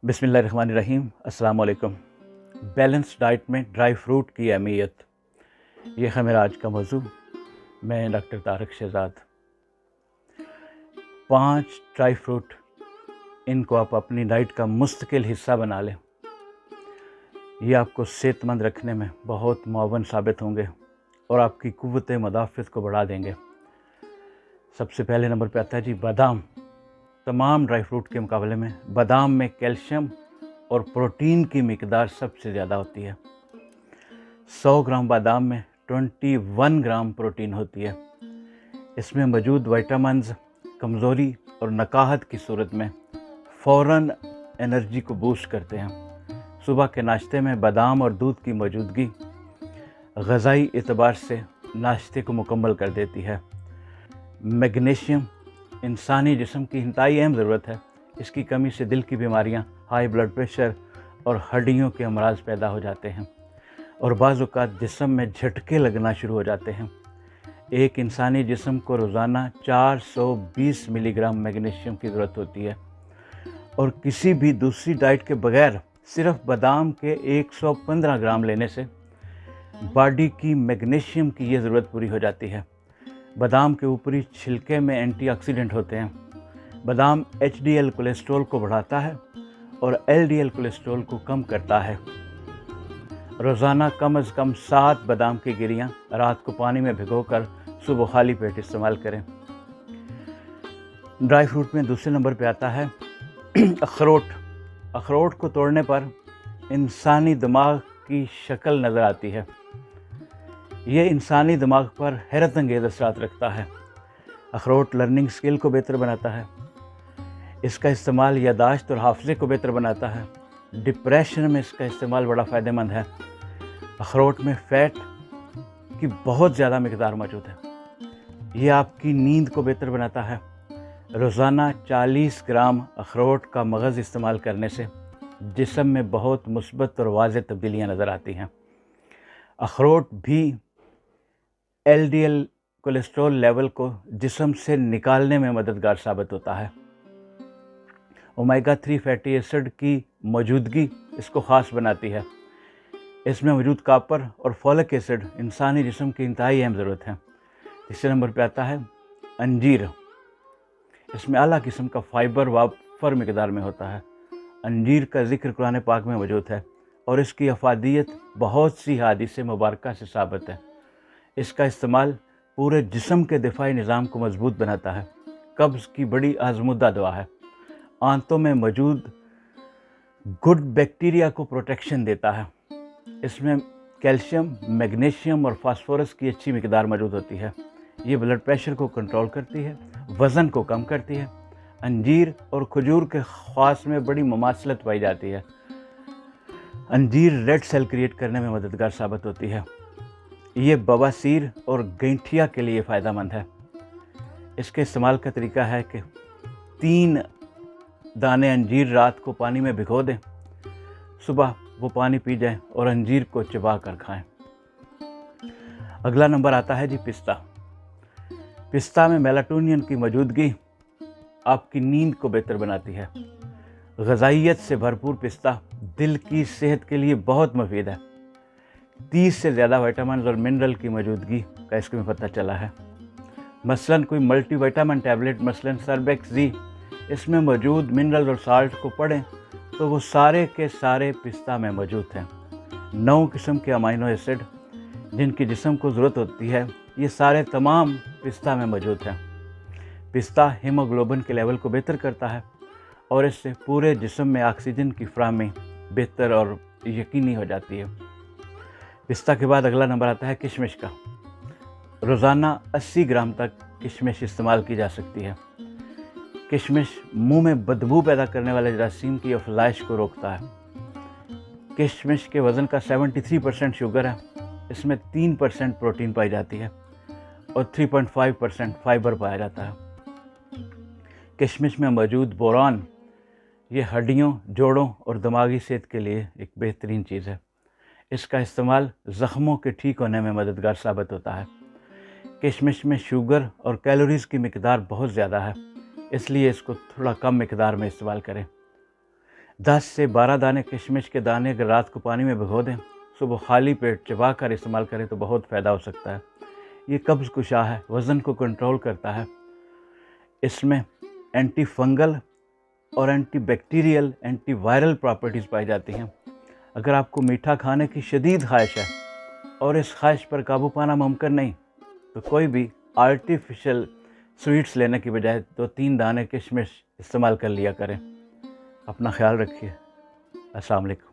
बिस्मिल्लाहिर्रहमानिर्रहीम। अस्सलाम वालेकुम। बैलेंस डाइट में ड्राई फ्रूट की अहमियत, ये है मेरा आज का मौजू। मैं doctor Tariq Shahzad. 5 dry fruit, इनको आप अपनी डाइट का मुस्तकिल हिस्सा बना लें। ये आपको सेहतमंद रखने में बहुत मुआवन साबित होंगे और आपकी क़ुव्वत मुदाफ़त को बढ़ा देंगे। सबसे पहले नंबर पे आता है जी बादाम। तमाम ड्राई फ्रूट के मुकाबले में बादाम में कैल्शियम और प्रोटीन की मिकदार सबसे ज़्यादा होती है। 100 ग्राम बादाम में 21 ग्राम प्रोटीन होती है। इसमें मौजूद विटामिन्स कमज़ोरी और नकाहत की सूरत में फ़ौरन एनर्जी को बूस्ट करते हैं। सुबह के नाश्ते में बादाम और दूध की मौजूदगी ग़ज़ाई एतबार से नाश्ते को मुकम्मल कर देती है। मैग्नीशियम इंसानी जिस्म की इंतहाई अहम ज़रूरत है। इसकी कमी से दिल की बीमारियां, हाई ब्लड प्रेशर और हड्डियों के अमराज पैदा हो जाते हैं और बाज़ औक़ात जिस्म में झटके लगना शुरू हो जाते हैं। एक इंसानी जिस्म को रोज़ाना 420 मिलीग्राम मैग्नीशियम की ज़रूरत होती है और किसी भी दूसरी डाइट के बगैर सिर्फ बादाम के 115 ग्राम लेने से बॉडी की मैग्नीशियम की ये ज़रूरत पूरी हो जाती है। बादाम के ऊपरी छिलके में एंटीऑक्सीडेंट होते हैं। बादाम HDL कोलेस्ट्रॉल को बढ़ाता है और LDL कोलेस्ट्रॉल को कम करता है। रोज़ाना कम से कम 7 बादाम की गिरियाँ रात को पानी में भिगोकर सुबह खाली पेट इस्तेमाल करें। ड्राई फ्रूट में दूसरे नंबर पे आता है अखरोट। अखरोट को तोड़ने पर इंसानी दिमाग की शक्ल नज़र आती है। ये इंसानी दिमाग पर हैरत अंगेज़ असरात रखता है। अखरोट लर्निंग स्किल को बेहतर बनाता है। इसका इस्तेमाल यादाश्त और हाफ़ज़े को बेहतर बनाता है। डिप्रेशन में इसका इस्तेमाल बड़ा फ़ायदेमंद है। अखरोट में फ़ैट की बहुत ज़्यादा मिक़दार मौजूद है। ये आपकी नींद को बेहतर बनाता है। रोज़ाना 40 ग्राम अखरोट का मगज़ इस्तेमाल करने से जिस्म में बहुत मुस्बत और वाज़ेह तब्दीलियाँ नज़र आती हैं। अखरोट भी LDL कोलेस्ट्रॉल लेवल को जिस्म से निकालने में मददगार साबित होता है। ओमेगा 3 फैटी एसिड की मौजूदगी इसको ख़ास बनाती है। इसमें मौजूद कॉपर और फॉलिक एसिड इंसानी जिस्म की इंतहाई अहम ज़रूरत है। तीसरे नंबर पर आता है अंजीर। इसमें आला किस्म का फ़ाइबर वाफर मिक़दार में होता है। अंजीर का ज़िक्र कुरान पाक में मौजूद है और इसकी अफादियत बहुत सी हदीस मुबारका से साबित है। इसका इस्तेमाल पूरे जिस्म के दिफाई निज़ाम को मजबूत बनाता है। कब्ज़ की बड़ी आज़मुदा दवा है। आंतों में मौजूद गुड बैक्टीरिया को प्रोटेक्शन देता है। इसमें कैल्शियम, मैग्नीशियम और फास्फोरस की अच्छी मिक़दार मौजूद होती है। ये ब्लड प्रेशर को कंट्रोल करती है, वज़न को कम करती है। अंजीर और खजूर के ख़ास में बड़ी मुमासलत पाई जाती है। अंजीर रेड सेल क्रिएट करने में मददगार साबित होती है। ये बवासीर और गैंठिया के लिए फ़ायदेमंद है। इसके इस्तेमाल का तरीका है कि 3 दाने अंजीर रात को पानी में भिगो दें, सुबह वो पानी पी जाएं और अंजीर को चबा कर खाएं। अगला नंबर आता है जी पिस्ता। पिस्ता में मेलाटोनिन की मौजूदगी आपकी नींद को बेहतर बनाती है। ग़ज़ाइयत से भरपूर पिस्ता दिल की सेहत के लिए बहुत मुफीद है। 30 से ज़्यादा विटामिन और मिनरल की मौजूदगी का इसमें पता चला है। मसलन कोई मल्टीविटामिन टैबलेट, मसलन सर्बेक्स जी, इसमें मौजूद मिनरल और साल्ट को पढ़ें तो वो सारे के सारे पिस्ता में मौजूद हैं। 9 किस्म के अमीनो एसिड जिनकी जिस्म को ज़रूरत होती है, ये सारे तमाम पिस्ता में मौजूद हैं। पिस्ता हीमोग्लोबिन के लेवल को बेहतर करता है और इससे पूरे जिस्म में ऑक्सीजन की फराहमी बेहतर और यकीनी हो जाती है। पिस्ता के बाद अगला नंबर आता है किशमिश का। रोज़ाना 80 ग्राम तक किशमिश इस्तेमाल की जा सकती है। किशमिश मुंह में बदबू पैदा करने वाले जरासीम की अफज़ाइश को रोकता है। किशमिश के वज़न का 73% शुगर है। इसमें 3% प्रोटीन पाई जाती है और 3.5% फाइबर पाया जाता है। किशमिश में मौजूद बोरान ये हड्डियों, जोड़ों और दिमागी सेहत के लिए एक बेहतरीन चीज़ है। इसका इस्तेमाल ज़ख्मों के ठीक होने में मददगार साबित होता है। किशमिश में शुगर और कैलोरीज़ की मिकदार बहुत ज़्यादा है, इसलिए इसको थोड़ा कम मिकदार में इस्तेमाल करें। 10 سے 12 دانے کشمش کے دانے اگر رات کو پانی میں بھگو دیں، صبح خالی پیٹ چبا کر استعمال کریں تو بہت فائدہ ہو سکتا ہے۔ یہ قبض کشا ہے، وزن کو کنٹرول کرتا ہے۔ اس میں اینٹی فنگل اور anti bacterial, anti viral properties پائی جاتی ہیں۔ اگر آپ کو میٹھا کھانے کی شدید خواہش ہے اور اس خواہش پر قابو پانا ممکن نہیں، تو کوئی بھی آرٹیفیشل سویٹس لینے کی بجائے 2-3 دانے کشمش استعمال کر لیا کریں۔ اپنا خیال رکھیے۔ السلام علیکم۔